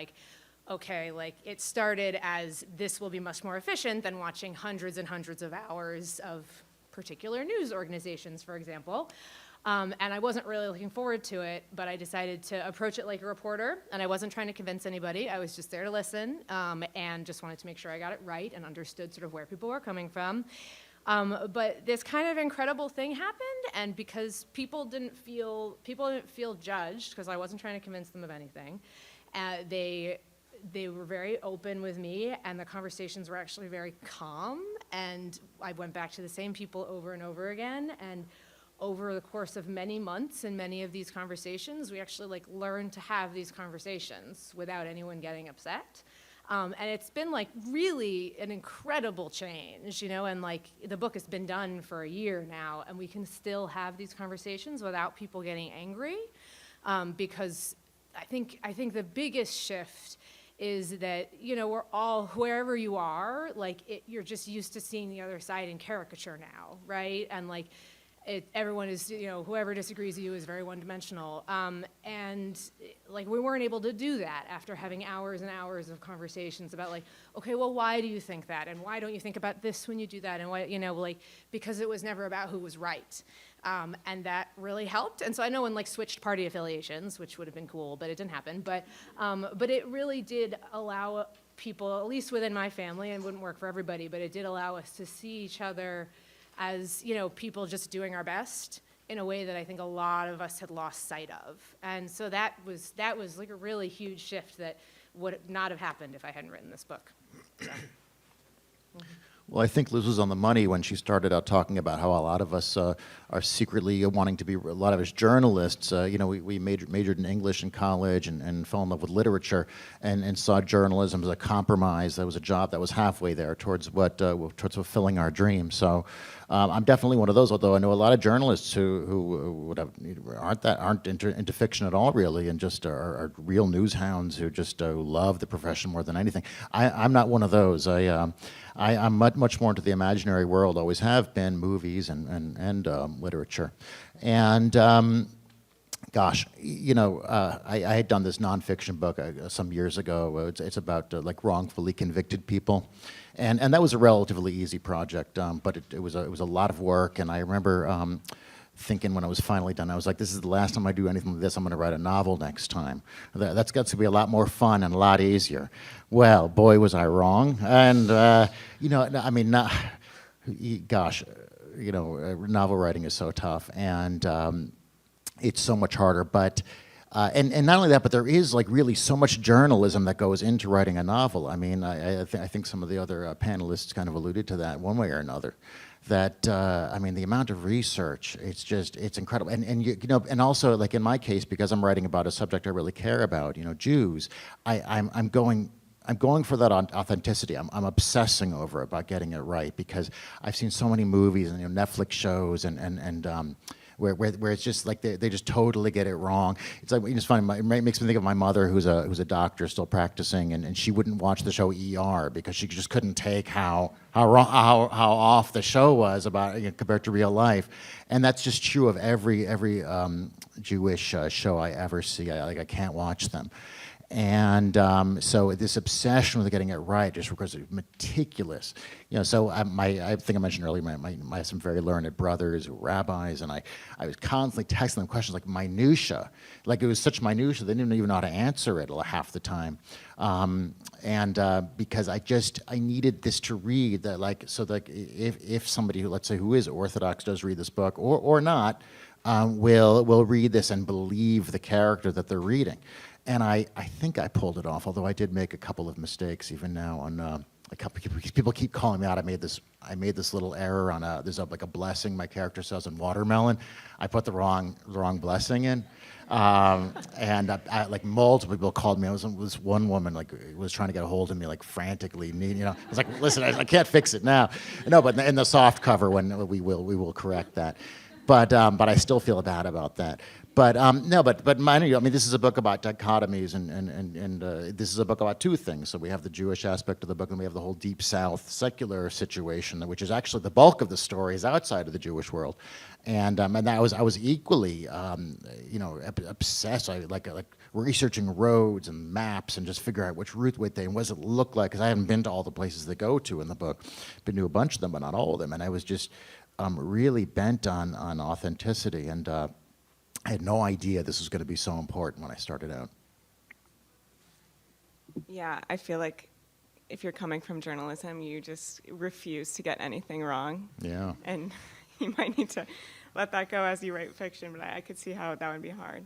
okay, it started as this will be much more efficient than watching hundreds and hundreds of hours of particular news organizations, for example. And I wasn't really looking forward to it, but I decided to approach it like a reporter, and I wasn't trying to convince anybody. I was just there to listen, and just wanted to make sure I got it right and understood sort of where people were coming from. But this kind of incredible thing happened, and because people didn't feel judged, because I wasn't trying to convince them of anything, they were very open with me, and the conversations were actually very calm, and I went back to the same people over and over again, and over the course of many months and many of these conversations, we actually like learned to have these conversations without anyone getting upset. And it's been like really an incredible change, you know, and like the book has been done for a year now, and we can still have these conversations without people getting angry, because I think the biggest shift is that, you know, we're all, wherever you are, like you're just used to seeing the other side in caricature now, right? And like everyone is, you know, whoever disagrees with you is very one-dimensional. And like we weren't able to do that after having hours and hours of conversations about like, okay, well, why do you think that? And why don't you think about this when you do that? And why, you know, like, because it was never about who was right. And that really helped. And so I know when like switched party affiliations, which would have been cool, but it didn't happen. But it really did allow people, at least within my family, and wouldn't work for everybody, but it did allow us to see each other as, you know, people just doing our best in a way that I think a lot of us had lost sight of. And so that was like a really huge shift that would not have happened if I hadn't written this book. So. Well, I think Liz was on the money when she started out talking about how a lot of us are secretly wanting to be, a lot of us journalists. You know, we majored in English in college and fell in love with literature and saw journalism as a compromise. That was a job that was halfway there towards towards fulfilling our dreams. So I'm definitely one of those, although I know a lot of journalists who aren't into fiction at all, really, and just are real news hounds who just love the profession more than anything. I'm not one of those. I'm much more into the imaginary world, always have been, movies and literature. And gosh, you know, I had done this nonfiction book some years ago. It's about like wrongfully convicted people. And that was a relatively easy project, but it was a lot of work. And I remember thinking when I was finally done, I was like, this is the last time I do anything like this. I'm going to write a novel next time. That's got to be a lot more fun and a lot easier. Well, boy, was I wrong. And, you know, I mean, gosh, you know, novel writing is so tough. And it's so much harder. But and not only that, but there is like really so much journalism that goes into writing a novel. I mean, I think some of the other panelists kind of alluded to that one way or another. That I mean, the amount of research, it's incredible. And you know, and also like in my case, because I'm writing about a subject I really care about, you know, Jews, I'm going for that authenticity. I'm obsessing over it, about getting it right, because I've seen so many movies and, you know, Netflix shows and where it's just like they just totally get it wrong. It's like, it's funny, it makes me think of my mother, who's a doctor still practicing, and she wouldn't watch the show ER because she just couldn't take how off the show was about, you know, compared to real life. And that's just true of every Jewish show I ever see. I can't watch them. And so this obsession with getting it right just requires meticulous, you know. So I think I mentioned earlier, I have some very learned brothers who were rabbis, and I was constantly texting them questions like minutia, like it was such minutia they didn't even know how to answer it half the time, because I needed this to read that, like, so like if somebody who, let's say, who is Orthodox does read this book or not, will read this and believe the character that they're reading. And I think I pulled it off, although I did make a couple of mistakes even now on a couple. People keep calling me out. I made this little error on there's like a blessing my character says in watermelon. I put the wrong blessing in, and I like multiple people called me. This one woman like was trying to get a hold of me like frantically. You know, I was like, listen, I can't fix it now. No, but in the soft cover, when we will correct that. But I still feel bad about that. But no, but mind you, I mean, this is a book about dichotomies, and this is a book about two things. So we have the Jewish aspect of the book, and we have the whole Deep South secular situation, which is actually the bulk of the story is outside of the Jewish world. And I was equally, you know, obsessed. I like researching roads and maps and just figure out which route would they and what does it look like, because I haven't been to all the places they go to in the book. Been to a bunch of them, but not all of them. And I was just really bent on authenticity, and I had no idea this was going to be so important when I started out. Yeah, I feel like if you're coming from journalism, you just refuse to get anything wrong. Yeah. And you might need to let that go as you write fiction, but I could see how that would be hard.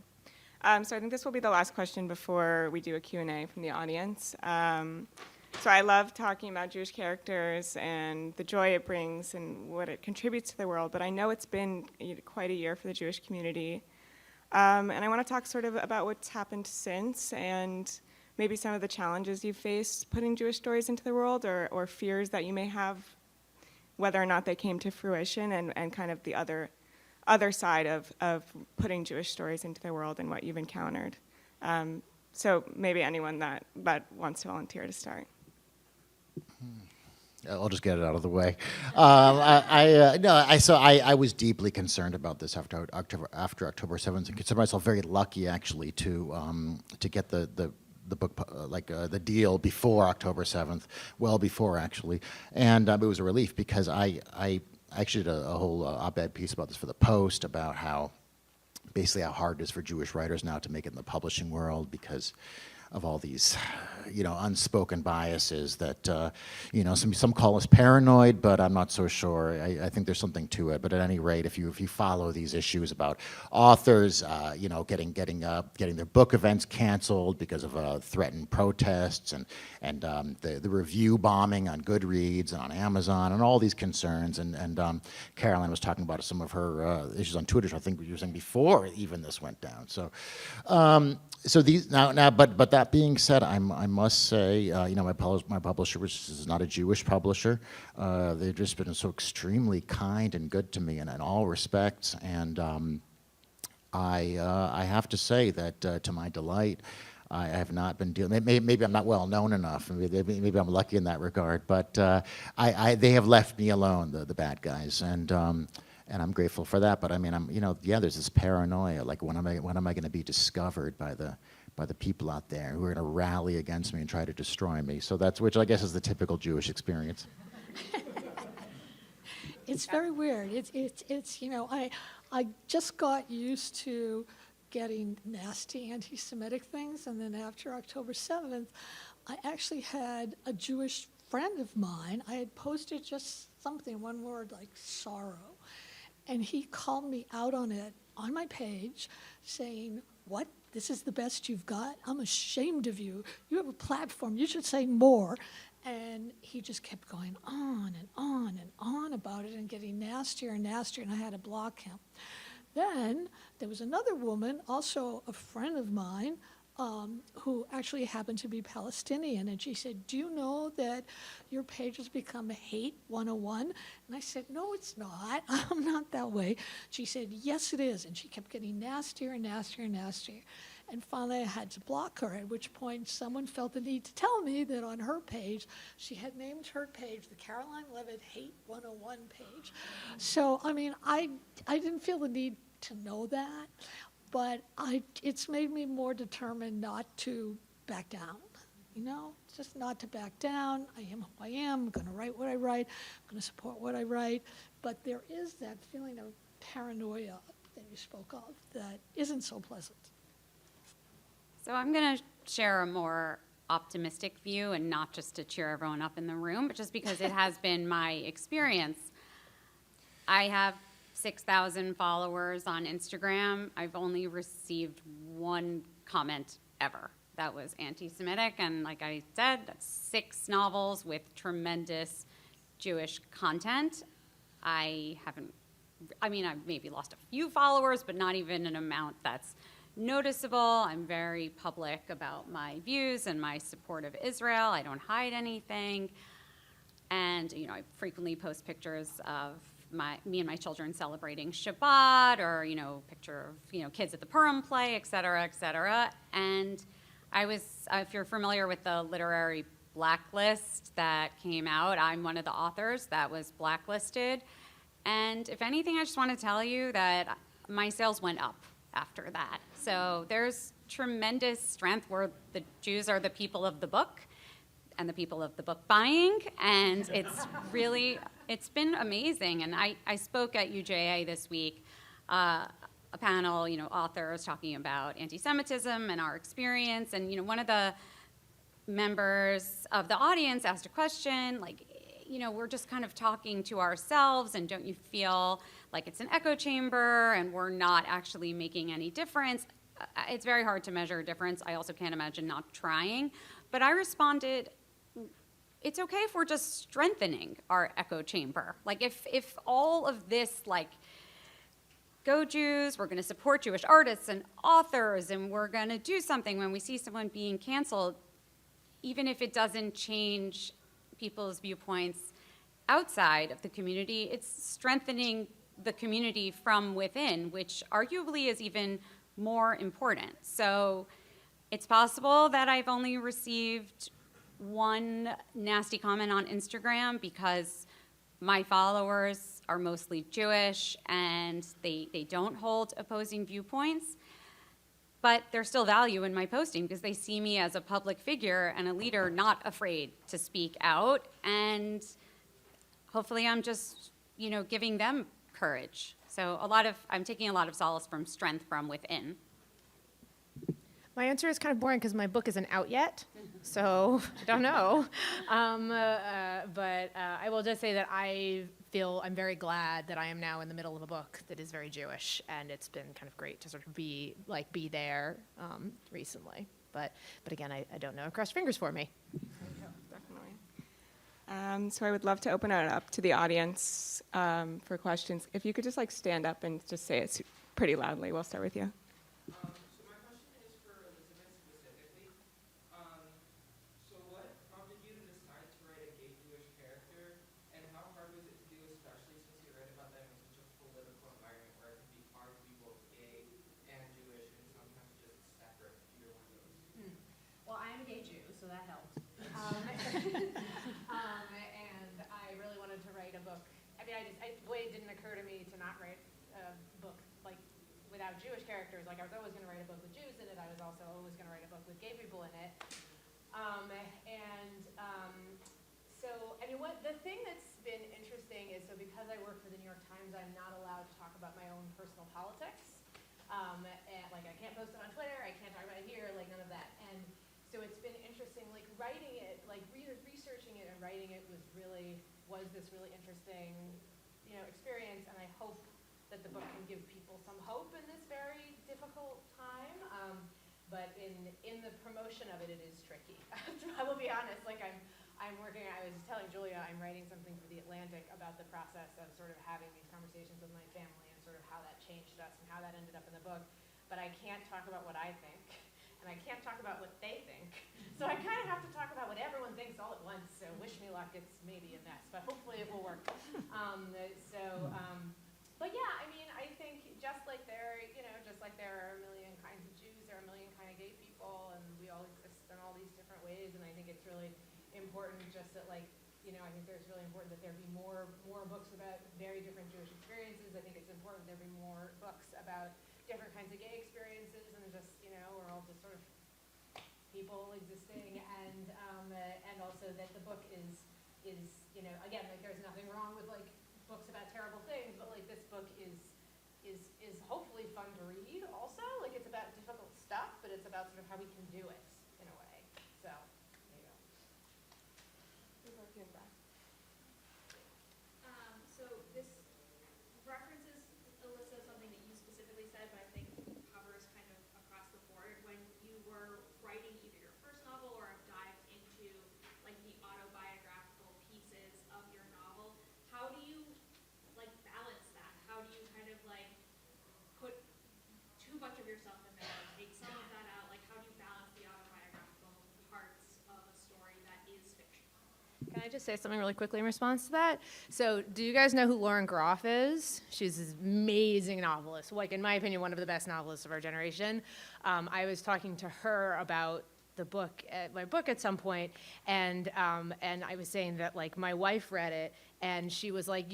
So I think this will be the last question before we do a Q&A from the audience. So I love talking about Jewish characters and the joy it brings and what it contributes to the world, but I know it's been quite a year for the Jewish community. And I want to talk sort of about what's happened since and maybe some of the challenges you've faced putting Jewish stories into the world, or fears that you may have, whether or not they came to fruition, and kind of the other side of putting Jewish stories into the world and what you've encountered. So maybe anyone that wants to volunteer to start. I'll just get it out of the way. I was deeply concerned about this after October 7th, and consider myself very lucky actually to get the book the deal before October 7th, well before actually, and it was a relief because I actually did a whole op-ed piece about this for the Post about how basically how hard it is for Jewish writers now to make it in the publishing world because of all these, unspoken biases that, some call us paranoid, but I'm not so sure. I think there's something to it. But at any rate, if you follow these issues about authors, getting their book events canceled because of threatened protests and the review bombing on Goodreads and on Amazon and all these concerns, and Caroline was talking about some of her issues on Twitter. I think you were saying before even this went down. So these now, but that being said, I must say, my publisher, which is not a Jewish publisher, they've just been so extremely kind and good to me in all respects, and I have to say that to my delight, I have not been dealing. Maybe I'm not well known enough. Maybe I'm lucky in that regard, but they have left me alone, the bad guys, and I'm grateful for that. But I mean, there's this paranoia. Like, when am I going to be discovered by the people out there who are going to rally against me and try to destroy me? So which I guess is the typical Jewish experience. It's very weird. It's I just got used to getting nasty anti-Semitic things, and then after October 7th, I actually had a Jewish friend of mine. I had posted just something, one word like sorrow, and he called me out on it on my page, saying, "What? This is the best you've got? I'm ashamed of you. You have a platform. You should say more." And he just kept going on and on and on about it and getting nastier and nastier, and I had to block him. Then there was another woman, also a friend of mine, who actually happened to be Palestinian, and she said, "Do you know that your page has become Hate 101? And I said, "No, it's not. I'm not that way." She said, "Yes, it is." And she kept getting nastier and nastier and nastier. And finally, I had to block her, at which point someone felt the need to tell me that on her page, she had named her page the Caroline Leavitt Hate 101 page. So, I mean, I didn't feel the need to know that, but it's made me more determined not to back down, just not to back down. I am who I am. I'm going to write what I write. I'm going to support what I write. But there is that feeling of paranoia that you spoke of that isn't so pleasant. So I'm going to share a more optimistic view, and not just to cheer everyone up in the room, but just because it has been my experience. I have 6,000 followers on Instagram. I've only received one comment ever that was anti-Semitic, and like I said, that's 6 novels with tremendous Jewish content. I've maybe lost a few followers, but not even an amount that's noticeable. I'm very public about my views and my support of Israel. I don't hide anything. And, I frequently post pictures of me and my children celebrating Shabbat, or, picture of, kids at the Purim play, et cetera, et cetera. And if you're familiar with the literary blacklist that came out, I'm one of the authors that was blacklisted. And if anything, I just want to tell you that my sales went up after that. So there's tremendous strength where the Jews are the people of the book and the people of the book buying, and it's been amazing. And I spoke at UJA this week, a panel, authors talking about anti-Semitism and our experience, and one of the members of the audience asked a question like, we're just kind of talking to ourselves, and don't you feel like it's an echo chamber and we're not actually making any difference? It's very hard to measure a difference. I also can't imagine not trying. But I responded, it's okay if we're just strengthening our echo chamber. Like if all of this, like, go Jews, we're going to support Jewish artists and authors, and we're going to do something when we see someone being canceled, even if it doesn't change people's viewpoints outside of the community, it's strengthening the community from within, which arguably is even more important. So it's possible that I've only received one nasty comment on Instagram because my followers are mostly Jewish and they don't hold opposing viewpoints. But there's still value in my posting because they see me as a public figure and a leader not afraid to speak out. And hopefully I'm just, giving them courage. So I'm taking a lot of solace from strength from within. My answer is kind of boring because my book isn't out yet, so I don't know. But I will just say that I'm very glad that I am now in the middle of a book that is very Jewish, and it's been kind of great to sort of be there recently. But again, I don't know. Cross fingers for me. Definitely. So I would love to open it up to the audience for questions. If you could just stand up and just say it pretty loudly. We'll start with you. It didn't occur to me to not write a book without Jewish characters. I was always going to write a book with Jews in it. I was also always going to write a book with gay people in it. The thing that's been interesting is, so because I work for the New York Times, I'm not allowed to talk about my own personal politics. And I can't post it on Twitter. I can't talk about it here. None of that. And so it's been interesting. Writing it, researching it and writing it was this really interesting experience, and I hope that the book can give people some hope in this very difficult time. But in the promotion of it, it is tricky. I will be honest. I'm working. I was telling Julia I'm writing something for The Atlantic about the process of sort of having these conversations with my family and sort of how that changed us and how that ended up in the book. But I can't talk about what I think, and I can't talk about what they think. So I kind of have to talk about what everyone thinks all at once. So wish me luck. It's maybe a mess, but hopefully it will work. But yeah, I think just like there are a million kinds of Jews, there are a million kind of gay people, and we all exist in all these different ways. And I think it's really important just that I think there's really important that there be more books about very different Jewish experiences. I think it's important there be more books about different kinds of gay experiences, and just we're all just sort of people existing, and also that the book is again, there's nothing wrong with books about terrible things, but this book is hopefully fun to read also. It's about difficult stuff, but it's about sort of how we can do it in a way. So there you go. So this references, Elyssa, something that you specifically said, but I think covers kind of across the board. When you were writing either your first novel or have dived into the autobiographical pieces of your novel, how do you balance that? How do you kind of put too much of yourself in there, take some of that out? How do you balance the autobiographical parts of a story that is fictional? Can I just say something really quickly in response to that? So, do you guys know who Lauren Groff is? She's this amazing novelist. In my opinion, one of the best novelists of our generation. I was talking to her about my book at some point, and I was saying that my wife read it, and she was like,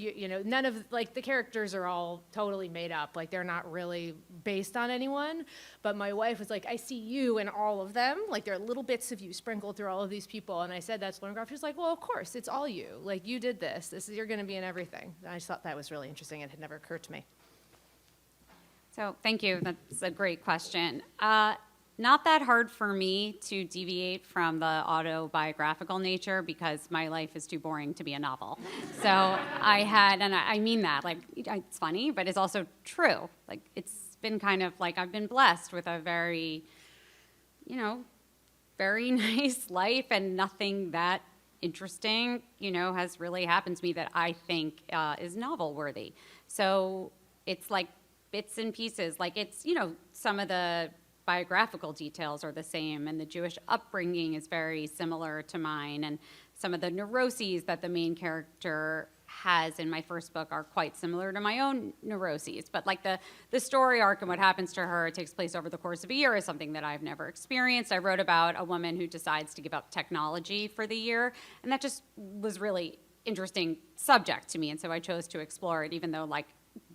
none of the characters are all totally made up, they're not really based on anyone, but my wife was like, I see you in all of them, there are little bits of you sprinkled through all of these people. And I said, that's Lauren Groff. She was like, well, of course, it's all you, you did this, you're going to be in everything. And I just thought that was really interesting. It had never occurred to me. So thank you. That's a great question. Not that hard for me to deviate from the autobiographical nature because my life is too boring to be a novel. So I mean that, it's funny, but it's also true. It's been kind of I've been blessed with a very, very nice life and nothing that interesting, has really happened to me that I think is novel worthy. So it's like bits and pieces. Like it's, some of the biographical details are the same, and the Jewish upbringing is very similar to mine, and some of the neuroses that the main character has in my first book are quite similar to my own neuroses. But like the story arc and what happens to her takes place over the course of a year is something that I've never experienced. I wrote about a woman who decides to give up technology for the year, and that just was really interesting subject to me, and so I chose to explore it, even though like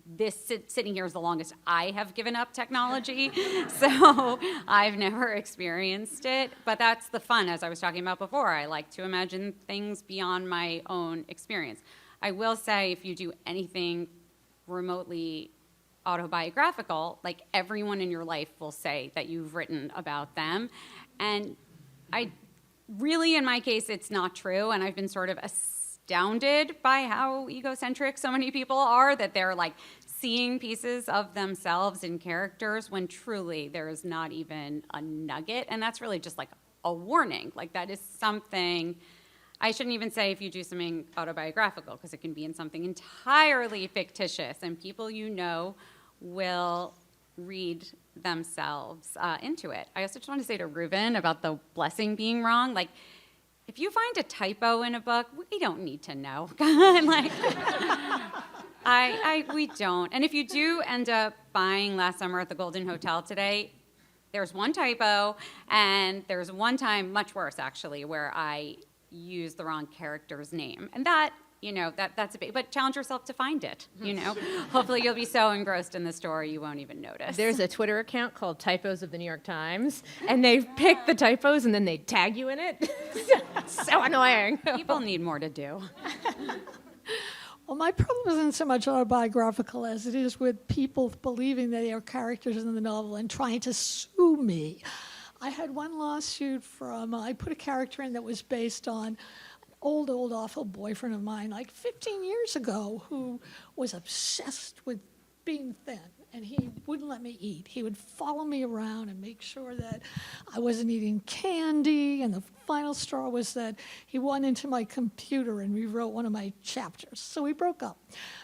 this sitting here is the longest I have given up technology, so I've never experienced it. But that's the fun, as I was talking about before. I like to imagine things beyond my own experience. I will say, if you do anything remotely autobiographical, like everyone in your life will say that you've written about them. And I really, in my case, it's not true, and I've been sort of astounded by how egocentric so many people are, that they're like seeing pieces of themselves in characters when truly there is not even a nugget. And that's really just like a warning. Like that is something, I shouldn't even say if you do something autobiographical, because it can be in something entirely fictitious, and people will read themselves into it. I also just want to say to Reuven about the blessing being wrong, like, if you find a typo in a book, we don't need to know. Like, we don't. And if you do end up buying Last Summer at the Golden Hotel today, there's one typo, and there's one time, much worse actually, where I used the wrong character's name. And that, that's a big, but challenge yourself to find it, Hopefully you'll be so engrossed in the story you won't even notice. There's a Twitter account called Typos of the New York Times, and they pick the typos and then they tag you in it. So annoying. People need more to do. Well, my problem isn't so much autobiographical as it is with people believing that they are characters in the novel and trying to sue me. I had one lawsuit I put a character in that was based on old, awful boyfriend of mine, like 15 years ago, who was obsessed with being thin, and he wouldn't let me eat. He would follow me around and make sure that I wasn't eating candy, and the final straw was that he went into my computer and rewrote one of my chapters. So we broke up.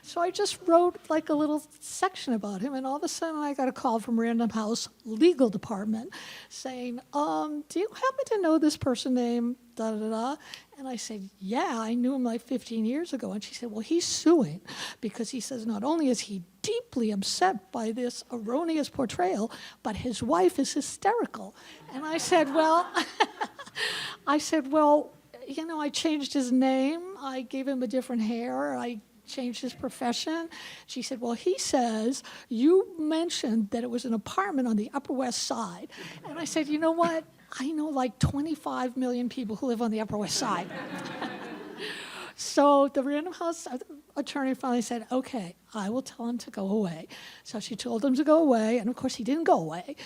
So I just wrote like a little section about him, and all of a sudden I got a call from Random House legal department saying, do you happen to know this person named da-da-da? And I said, yeah, I knew him like 15 years ago. And she said, well, he's suing because he says not only is he deeply upset by this erroneous portrayal, but his wife is hysterical. And I said, well, I changed his name. I gave him a different hair. I changed his profession. She said, well, he says you mentioned that it was an apartment on the Upper West Side. And I said, you know what? I know like 25 million people who live on the Upper West Side. So the Random House attorney finally said, okay, I will tell him to go away. So she told him to go away, and of course he didn't go away.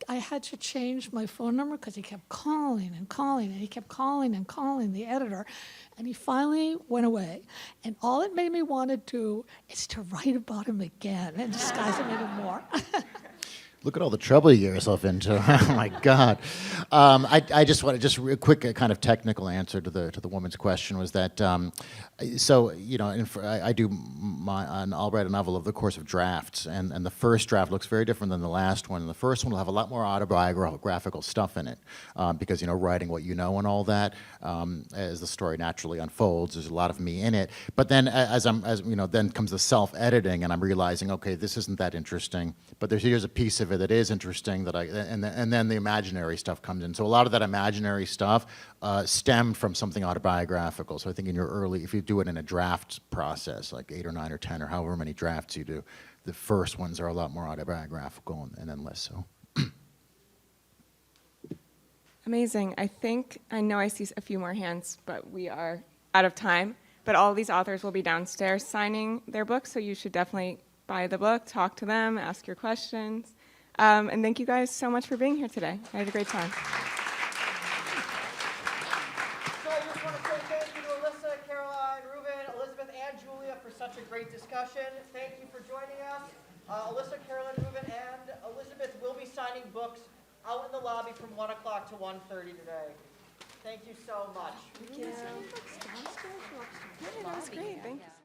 I had to change my phone number because he kept calling and calling, and he kept calling and calling the editor, and he finally went away. And all it made me want to do is to write about him again and disguise him even more. Look at all the trouble you get yourself into. Oh my God. I just want a quick kind of technical answer to the woman's question was that, I'll write a novel over the course of drafts, and the first draft looks very different than the last one. And the first one will have a lot more autobiographical stuff in it, because writing what you know and all that, as the story naturally unfolds, there's a lot of me in it. But then then comes the self-editing, and I'm realizing, okay, this isn't that interesting, but here's a piece of it that is interesting and then the imaginary stuff comes in. So a lot of that imaginary stuff stemmed from something autobiographical. So I think if you do it in a draft process, like 8 or 9 or 10 or however many drafts you do, the first ones are a lot more autobiographical and then less so. Amazing. I know I see a few more hands, but we are out of time. But all of these authors will be downstairs signing their books, so you should definitely buy the book, talk to them, ask your questions. And thank you guys so much for being here today. I had a great time. So I just want to say thank you to Elyssa, Caroline, Reuven, Elizabeth, and Julia for such a great discussion. Thank you for joining us. Elyssa, Caroline, Reuven, and Elizabeth will be signing books out in the lobby from 1 o'clock to 1:30 today. Thank you so much. Yeah, that was great. Thank you.